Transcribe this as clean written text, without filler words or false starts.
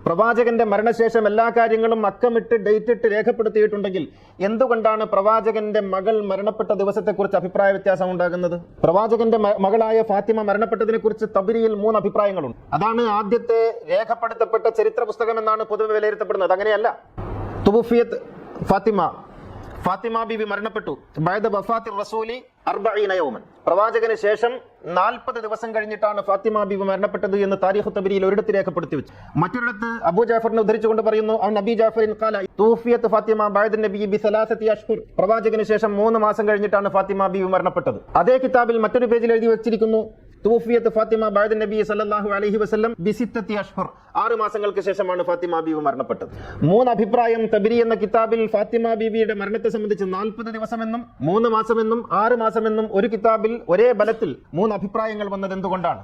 പ്രവാചകന്റെ മരണശേഷം എല്ലാ കാര്യങ്ങളും അക്കമിട്ട് ഡേറ്റ് ഇട്ട് രേഖപ്പെടുത്തിയിട്ടുണ്ടെങ്കിൽ എന്തുകൊണ്ടാണ് പ്രവാചകന്റെ മകൾ മരണപ്പെട്ട ദിവസത്തെക്കുറിച്ച് അഭിപ്രായ വ്യത്യാസം ഉണ്ടാകുന്നത്? പ്രവാചകന്റെ മകളായ ഫാത്തിമ മരണപ്പെട്ടതിനെ കുറിച്ച് തബ്രീയിൽ 3 അഭിപ്രായങ്ങളുണ്ട്. അതാണ് ആദ്യത്തെ രേഖപ്പെടുത്തപ്പെട്ട ചരിത്ര പുസ്തകം എന്നാണ് പൊതുവെ വിലയിരുത്തപ്പെടുന്നത്. അങ്ങനെയല്ല. തുവഫിയത് ഫാത്തിമ ബീവി മരണപ്പെട്ടു ബഅദ വഫാത്തി റസൂലി 40 യൗമൻ. പ്രവാചകന് ശേഷം 40 ദിവസം കഴിഞ്ഞിട്ടാണ് ഫാത്തിമ ബീവി മരണപ്പെട്ടത് എന്ന് താരീഖ് തബ്രിയിൽ ഒരിടത്ത് രേഖപ്പെടുത്തി വെച്ചു. മറ്റൊരിടത്ത് അബൂ ജാഫറിനെ ഉദ്ധരിച്ചുകൊണ്ട് പറയുന്നു, നബി ജാഫറിൻ ഖാല തൂഫിയത് ഫാത്തിമ ബഅദ നബി ബി 3 അശ്ഹുർ. പ്രവാചകന് ശേഷം 3 മാസം കഴിഞ്ഞിട്ടാണ് ഫാത്തിമ ബീവി മരണപ്പെട്ടത്. അതേ കിതാബിൽ മറ്റൊരു പേജിൽ എഴുതി വെച്ചിരിക്കുന്നു, തൂഫിയത് ഫാത്തിമ ബഅദ നബി സല്ലല്ലാഹു അലൈഹി വസല്ലം ബി 6 അശ്ഹുർ. 6 മാസങ്ങൾക്ക് ശേഷമാണ് ഫാത്തിമ ബീവി മരണപ്പെട്ടത്. 3 അഭിപ്രായം തബ്രി എന്ന കിതാബിൽ ഫാത്തിമ ബീവിയുടെ മരണത്തെ സംബന്ധിച്ച് 40 ദിവസമെന്നും 3 മാസമെന്നും 6 മാസമെന്നും ഒരു കിതാബിൽ ഒരേ ബലത്തിൽ 3 അഭിപ്രായങ്ങൾ വന്നത് എന്തുകൊണ്ടാണ്?